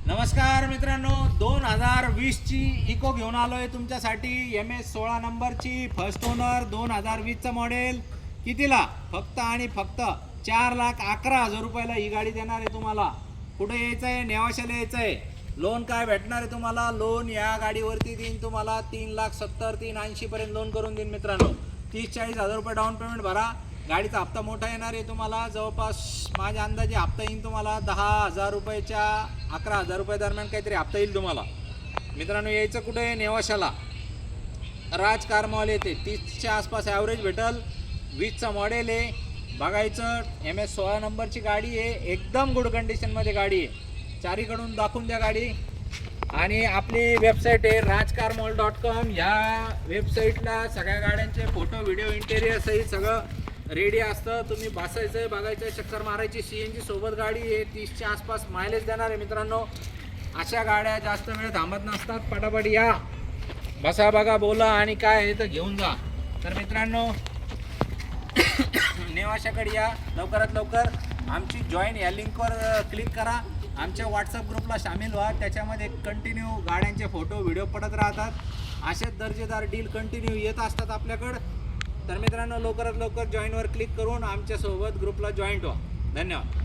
नमस्कार मित्रांनो, 2020 ची इको घेऊन आलोय तुमच्यासाठी। MS16 नंबरची फर्स्ट ओनर 2020 मॉडेल। कितीला? फक्त आणि फक्त 4,11,000 रुपयाला ही गाडी देणार आहे तुम्हाला। कुठे यायचं आहे? नेवाशाला यायचं आहे। लोन काय भेटणार आहे तुम्हाला? लोन या गाडीवरती देईन तुम्हाला 3,70,000 380 पर्यंत लोन करून देईन मित्रांनो। 30-40 हजार रुपये डाऊन पेमेंट भरा। गाडीचा हप्ता मोठा येणार आहे तुम्हाला, जवळपास माझ्या अंदाजे हप्ता येईल तुम्हाला 10,000 रुपयाच्या 11,000 रुपये दरम्यान काहीतरी हप्ता येईल तुम्हाला मित्रांनो। यायचं कुठे? नेवाशाला राज कार मॉल येते। 30च्या आसपास ॲव्हरेज भेटल। 20चा मॉडेल आहे, बघायचं। MS16 नंबरची गाडी आहे, एकदम गुड कंडिशनमध्ये गाडी आहे। चारीकडून दाखवून द्या गाडी। आणि आपली वेबसाईट आहे rajcarmall.com। ह्या वेबसाईटला सगळ्या गाड्यांचे फोटो व्हिडिओ इंटेरियर सहित सगळं रेडी असतं। तुम्ही बसायचं, बघायचं, चक्कर मारायची। CNG सोबत गाडी आहे, 30च्या आसपास मायलेज देणार आहे मित्रांनो। अशा गाड्या जास्त वेळ थांबत नसतात, पटापट या, बसा, बघा, बोला आणि काय आहे तर घेऊन जा। तर मित्रांनो नेवाशाकडे या, लवकरात लवकर। आमची जॉईन या लिंकवर क्लिक करा, आमच्या व्हॉट्सअप ग्रुपला सामील व्हा। त्याच्यामध्ये कंटिन्यू गाड्यांचे फोटो व्हिडिओ पडत राहतात। असेच दर्जेदार डील कंटिन्यू येत असतात आपल्याकडं। तर मित्रांनो लवकरात लवकर जॉईनवर क्लिक करून आमच्यासोबत ग्रुपला जॉईंट व्हा। धन्यवाद।